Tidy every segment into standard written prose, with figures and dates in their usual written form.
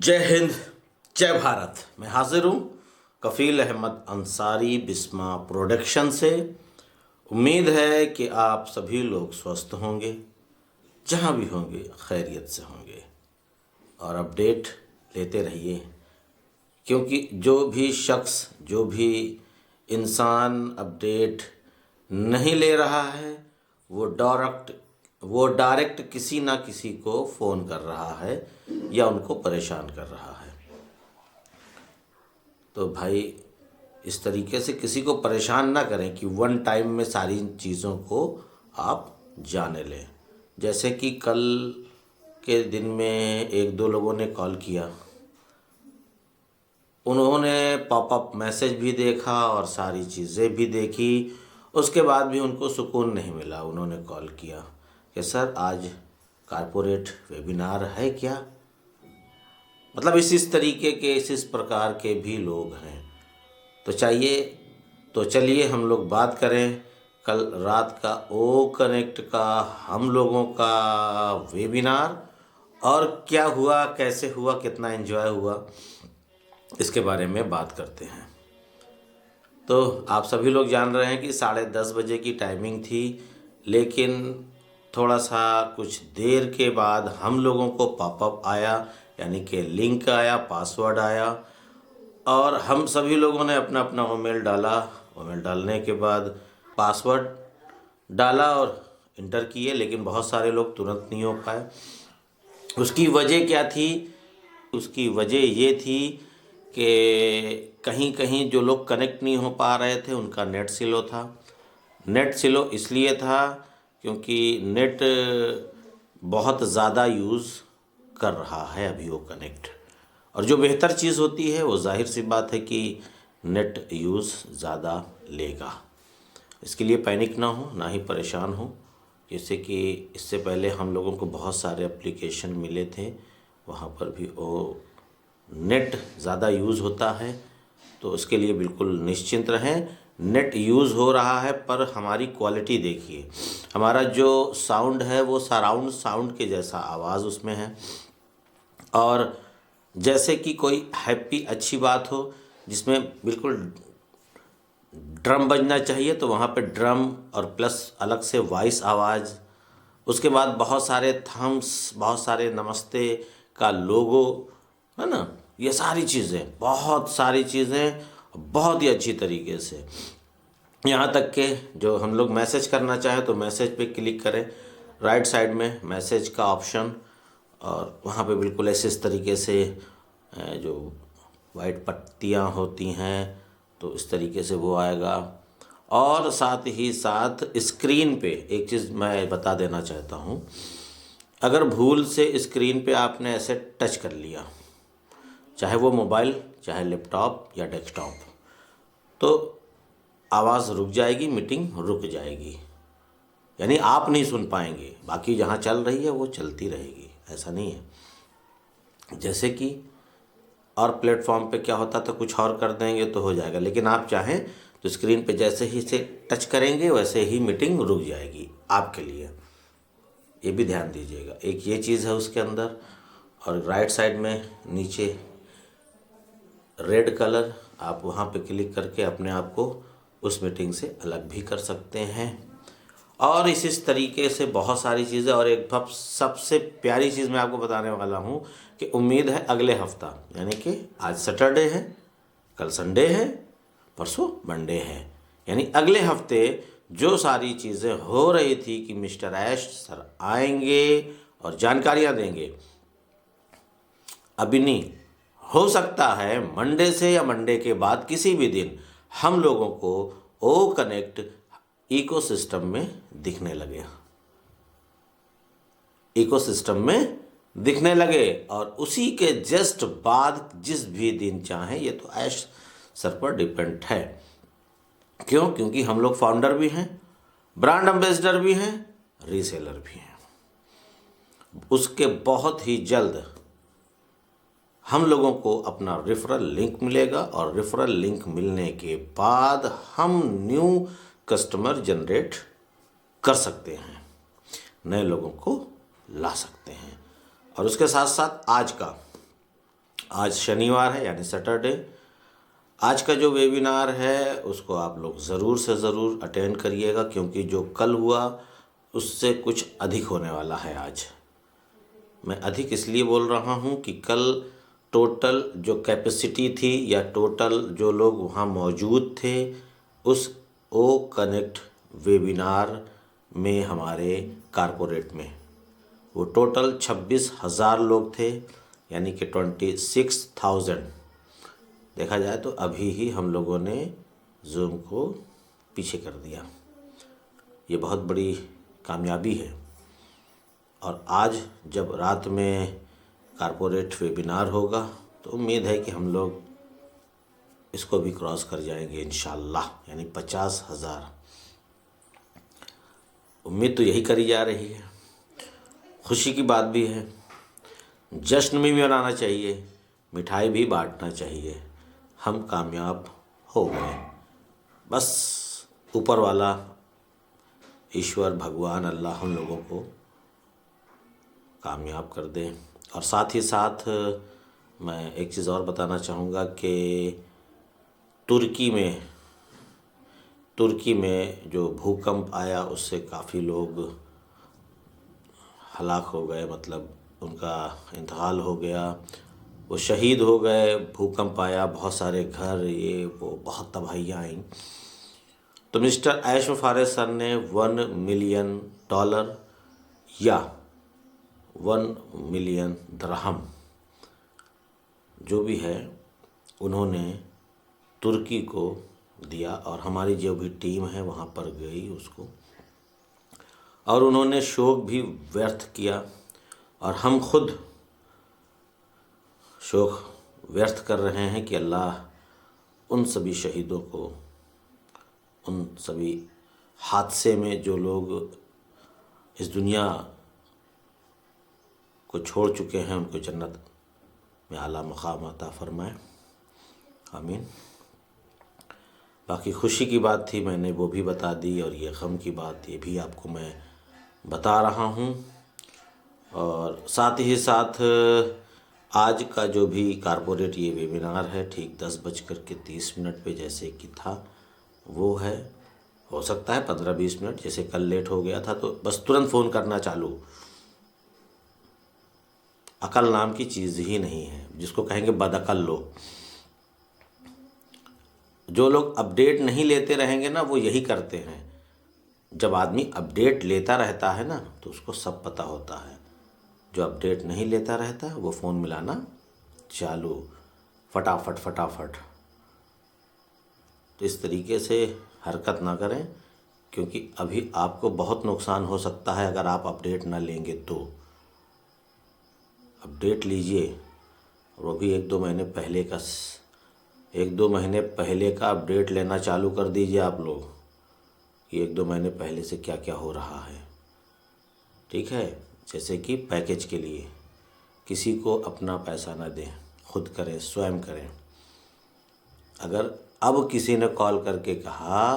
जय हिंद, जय भारत। मैं हाजिर हूँ कफील अहमद अंसारी बिस्मा प्रोडक्शन से। उम्मीद है कि आप सभी लोग स्वस्थ होंगे, जहाँ भी होंगे खैरियत से होंगे और अपडेट लेते रहिए, क्योंकि जो भी शख्स, जो भी इंसान अपडेट नहीं ले रहा है वो डायरेक्ट किसी ना किसी को फ़ोन कर रहा है या उनको परेशान कर रहा है। तो भाई इस तरीके से किसी को परेशान ना करें कि वन टाइम में सारी चीज़ों को आप जाने लें। जैसे कि कल के दिन में एक दो लोगों ने कॉल किया, उन्होंने पॉपअप मैसेज भी देखा और सारी चीज़ें भी देखी, उसके बाद भी उनको सुकून नहीं मिला। उन्होंने कॉल किया कि सर आज कारपोरेट वेबिनार है क्या। मतलब इस तरीके के इस प्रकार के भी लोग हैं। तो चलिए हम लोग बात करें कल रात का ओ कनेक्ट का, हम लोगों का वेबिनार, और क्या हुआ, कैसे हुआ, कितना एंजॉय हुआ, इसके बारे में बात करते हैं। तो आप सभी लोग जान रहे हैं कि 10:30 बजे की टाइमिंग थी, लेकिन थोड़ा सा कुछ देर के बाद हम लोगों को पॉपअप आया, यानी कि लिंक आया, पासवर्ड आया, और हम सभी लोगों ने अपना अपना ईमेल डाला। ईमेल डालने के बाद पासवर्ड डाला और इंटर किए, लेकिन बहुत सारे लोग तुरंत नहीं हो पाए। उसकी वजह क्या थी? उसकी वजह ये थी कि कहीं कहीं जो लोग कनेक्ट नहीं हो पा रहे थे उनका नेट स्लो था। नेट स्लो इसलिए था क्योंकि नेट बहुत ज़्यादा यूज़ कर रहा है अभी वो कनेक्ट, और जो बेहतर चीज़ होती है वो जाहिर सी बात है कि नेट यूज़ ज़्यादा लेगा। इसके लिए पैनिक ना हो, ना ही परेशान हो। जैसे कि इससे पहले हम लोगों को बहुत सारे एप्लीकेशन मिले थे, वहाँ पर भी वो नेट ज़्यादा यूज़ होता है, तो उसके लिए बिल्कुल निश्चिंत रहें। नेट यूज़ हो रहा है, पर हमारी क्वालिटी देखिए, हमारा जो साउंड है वो सराउंड साउंड के जैसा आवाज़ उसमें है। और जैसे कि कोई हैप्पी अच्छी बात हो जिसमें बिल्कुल ड्रम बजना चाहिए, तो वहाँ पे ड्रम और प्लस अलग से वॉइस आवाज़, उसके बाद बहुत सारे थम्स, बहुत सारे नमस्ते का लोगो, है ना, ये सारी चीज़ें, बहुत सारी चीज़ें बहुत ही अच्छी तरीके से। यहाँ तक कि जो हम लोग मैसेज करना चाहें तो मैसेज पे क्लिक करें, राइट साइड में मैसेज का ऑप्शन, और वहाँ पे बिल्कुल ऐसे इस तरीके से जो वाइट पट्टियाँ होती हैं, तो इस तरीके से वो आएगा। और साथ ही साथ स्क्रीन पे एक चीज़ मैं बता देना चाहता हूँ, अगर भूल से स्क्रीन पे आपने ऐसे टच कर लिया, चाहे वो मोबाइल, चाहे लैपटॉप या डेस्कटॉप, तो आवाज़ रुक जाएगी, मीटिंग रुक जाएगी, यानी आप नहीं सुन पाएंगे। बाकी जहाँ चल रही है वो चलती रहेगी, ऐसा नहीं है। जैसे कि और प्लेटफॉर्म पे क्या होता था, कुछ और कर देंगे तो हो जाएगा, लेकिन आप चाहें तो स्क्रीन पे जैसे ही से टच करेंगे वैसे ही मीटिंग रुक जाएगी आपके लिए। ये भी ध्यान दीजिएगा, एक ये चीज़ है उसके अंदर। और राइट साइड में नीचे रेड कलर, आप वहाँ पे क्लिक करके अपने आप को उस मीटिंग से अलग भी कर सकते हैं। और इस तरीके से बहुत सारी चीज़ें। और एक सबसे प्यारी चीज़ मैं आपको बताने वाला हूँ कि उम्मीद है अगले हफ्ता, यानी कि आज सैटरडे है, कल संडे है, परसों मंडे है, यानी अगले हफ्ते जो सारी चीज़ें हो रही थी कि मिस्टर ऐश सर आएंगे और जानकारियाँ देंगे, अभी नहीं, हो सकता है मंडे से या मंडे के बाद किसी भी दिन हम लोगों को ओ कनेक्ट इकोसिस्टम में दिखने लगे, इकोसिस्टम में दिखने लगे। और उसी के जस्ट बाद जिस भी दिन चाहें, ये तो ऐश सर पर डिपेंड है। क्यों? क्योंकि हम लोग फाउंडर भी हैं, ब्रांड एम्बेसडर भी हैं, रीसेलर भी हैं। उसके बहुत ही जल्द हम लोगों को अपना रेफरल लिंक मिलेगा, और रेफरल लिंक मिलने के बाद हम न्यू कस्टमर जनरेट कर सकते हैं, नए लोगों को ला सकते हैं। और उसके साथ साथ आज का आज शनिवार है यानी सैटरडे। आज का जो वेबिनार है उसको आप लोग ज़रूर से ज़रूर अटेंड करिएगा, क्योंकि जो कल हुआ उससे कुछ अधिक होने वाला है आज। मैं अधिक इसलिए बोल रहा हूँ कि कल टोटल जो कैपेसिटी थी या टोटल जो लोग वहाँ मौजूद थे उस ओ कनेक्ट वेबिनार में हमारे कारपोरेट में वो टोटल 26,000 लोग थे, यानी कि 26,000। देखा जाए तो अभी ही हम लोगों ने जूम को पीछे कर दिया। ये बहुत बड़ी कामयाबी है। और आज जब रात में कारपोरेट वेबिनार होगा तो उम्मीद है कि हम लोग इसको भी क्रॉस कर जाएंगे इंशाल्लाह, यानी 50,000। उम्मीद तो यही करी जा रही है। खुशी की बात भी है, जश्न भी मनाना चाहिए, मिठाई भी बांटना चाहिए। हम कामयाब हो गए। बस ऊपर वाला ईश्वर भगवान अल्लाह हम लोगों को कामयाब कर दे। और साथ ही साथ मैं एक चीज़ और बताना चाहूँगा कि तुर्की में जो भूकंप आया उससे काफ़ी लोग हलाक हो गए, मतलब उनका इंतकाल हो गया, वो शहीद हो गए। भूकंप आया, बहुत सारे घर ये वो बहुत तबाहियाँ आईं। तो मिस्टर ऐश फारिस सर ने $1 मिलियन या 1 मिलियन दरहम जो भी है उन्होंने तुर्की को दिया, और हमारी जो भी टीम है वहाँ पर गई उसको, और उन्होंने शोक भी व्यर्थ किया। और हम खुद शोक व्यर्थ कर रहे हैं कि अल्लाह उन सभी शहीदों को, उन सभी हादसे में जो लोग इस दुनिया को छोड़ चुके हैं उनको जन्नत में आला मकाम अता फरमाए, आमीन। बाकी खुशी की बात थी, मैंने वो भी बता दी, और ये गम की बात ये भी आपको मैं बता रहा हूँ। और साथ ही साथ आज का जो भी कारपोरेट ये वेबिनार है ठीक 10:30 पे जैसे कि था वो है। हो सकता है 15-20 मिनट, जैसे कल लेट हो गया था तो बस तुरंत फ़ोन करना चालू। अकल नाम की चीज़ ही नहीं है, जिसको कहेंगे बदअकल लोग। जो लोग अपडेट नहीं लेते रहेंगे ना वो यही करते हैं। जब आदमी अपडेट लेता रहता है ना तो उसको सब पता होता है। जो अपडेट नहीं लेता रहता वो फ़ोन मिलाना चालू, फटाफट फटाफट। तो इस तरीके से हरकत ना करें, क्योंकि अभी आपको बहुत नुकसान हो सकता है अगर आप अपडेट ना लेंगे तो। अपडेट लीजिए, और वो भी 1-2 महीने पहले का 1-2 महीने पहले का अपडेट लेना चालू कर दीजिए आप लोग, कि 1-2 महीने पहले से क्या क्या हो रहा है। ठीक है, जैसे कि पैकेज के लिए किसी को अपना पैसा ना दें, खुद करें, स्वयं करें। अगर अब किसी ने कॉल करके कहा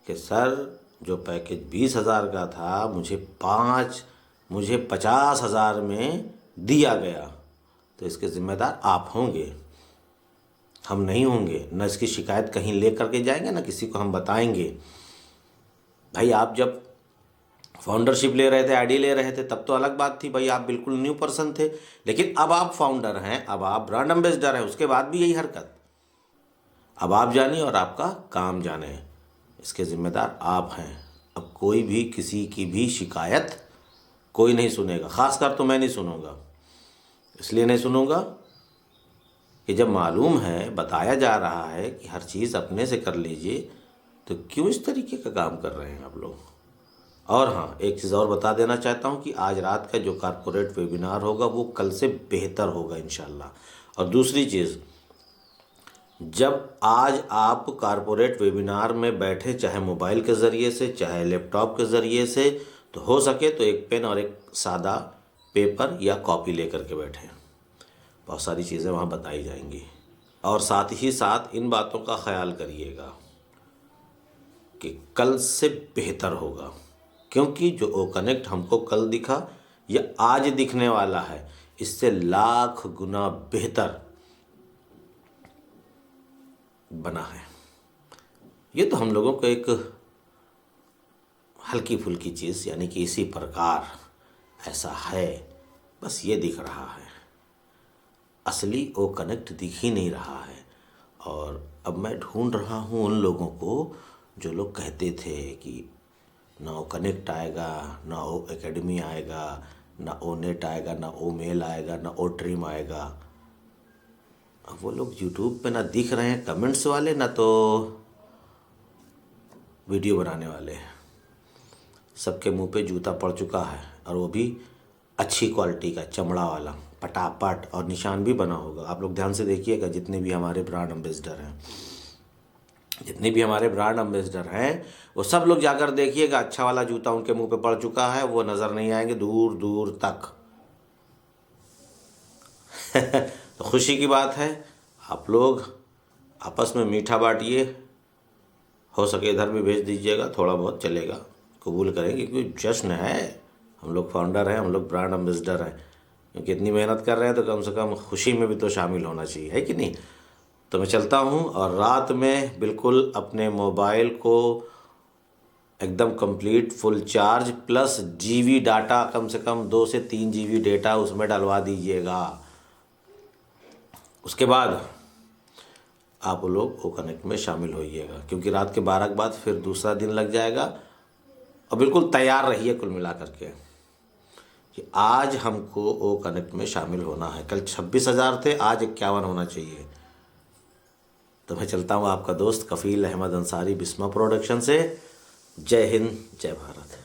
कि सर जो पैकेज 20,000 का था मुझे 50,000 में दिया गया, तो इसके ज़िम्मेदार आप होंगे, हम नहीं होंगे। न इसकी शिकायत कहीं ले करके जाएंगे, ना किसी को हम बताएंगे। भाई आप जब फाउंडरशिप ले रहे थे, आईडी ले रहे थे, तब तो अलग बात थी भाई, आप बिल्कुल न्यू पर्सन थे। लेकिन अब आप फाउंडर हैं, अब आप ब्रांड एम्बेसडर हैं, उसके बाद भी यही हरकत। अब आप जानिए और आपका काम जाने, इसके ज़िम्मेदार आप हैं। अब कोई भी किसी की भी शिकायत कोई नहीं सुनेगा, ख़ासकर तो मैं नहीं सुनूंगा। इसलिए नहीं सुनूंगा कि जब मालूम है, बताया जा रहा है कि हर चीज़ अपने से कर लीजिए, तो क्यों इस तरीके का काम कर रहे हैं आप लोग। और हाँ, एक चीज़ और बता देना चाहता हूँ कि आज रात का जो कारपोरेट वेबिनार होगा वो कल से बेहतर होगा इंशाल्लाह। और दूसरी चीज़, जब आज आप कारपोरेट वेबिनार में बैठे, चाहे मोबाइल के ज़रिए से चाहे लैपटॉप के ज़रिए से, तो हो सके तो एक पेन और एक सादा पेपर या कॉपी लेकर के बैठें। बहुत सारी चीज़ें वहाँ बताई जाएंगी। और साथ ही साथ इन बातों का ख्याल करिएगा कि कल से बेहतर होगा, क्योंकि जो ओ कनेक्ट हमको कल दिखा या आज दिखने वाला है, इससे लाख गुना बेहतर बना है। ये तो हम लोगों को एक हल्की फुल्की चीज़, यानी कि इसी प्रकार ऐसा है, बस ये दिख रहा है, असली वो कनेक्ट दिख ही नहीं रहा है। और अब मैं ढूंढ रहा हूँ उन लोगों को जो लोग कहते थे कि ना वो कनेक्ट आएगा, ना वो एकेडमी आएगा, ना ओ नेट आएगा, ना ओ मेल आएगा, ना ओ ड्रीम आएगा। अब वो लोग यूट्यूब पे ना दिख रहे हैं कमेंट्स वाले, ना तो वीडियो बनाने वाले। सबके मुंह पे जूता पड़ चुका है, और वो भी अच्छी क्वालिटी का चमड़ा वाला, पटापट, और निशान भी बना होगा। आप लोग ध्यान से देखिएगा, जितने भी हमारे ब्रांड एम्बेसडर हैं, वो सब लोग जाकर देखिएगा, अच्छा वाला जूता उनके मुंह पे पड़ चुका है, वो नज़र नहीं आएंगे दूर दूर तक। तो खुशी की बात है, आप लोग आपस में मीठा बांटिए, हो सके इधर भी भेज दीजिएगा, थोड़ा बहुत चलेगा, कबूल करेंगे, क्योंकि जश्न है। हम लोग फाउंडर हैं, हम लोग ब्रांड एम्बेसडर हैं, क्योंकि इतनी मेहनत कर रहे हैं तो कम से कम खुशी में भी तो शामिल होना चाहिए, है कि नहीं। तो मैं चलता हूँ, और रात में बिल्कुल अपने मोबाइल को एकदम complete full charge plus GB data, कम से कम 2 से 3 जीबी डेटा उसमें डलवा दीजिएगा। उसके बाद आप लोग वो कनेक्ट में शामिल होइएगा, क्योंकि रात के 12 के बाद फिर दूसरा दिन लग जाएगा। और बिल्कुल तैयार रहिए कुल मिला करके कि आज हमको वो कनेक्ट में शामिल होना है। कल 26,000 थे, आज 51 होना चाहिए। तो मैं चलता हूँ, आपका दोस्त कफील अहमद अंसारी, बिस्मा प्रोडक्शन से। जय हिंद, जय भारत।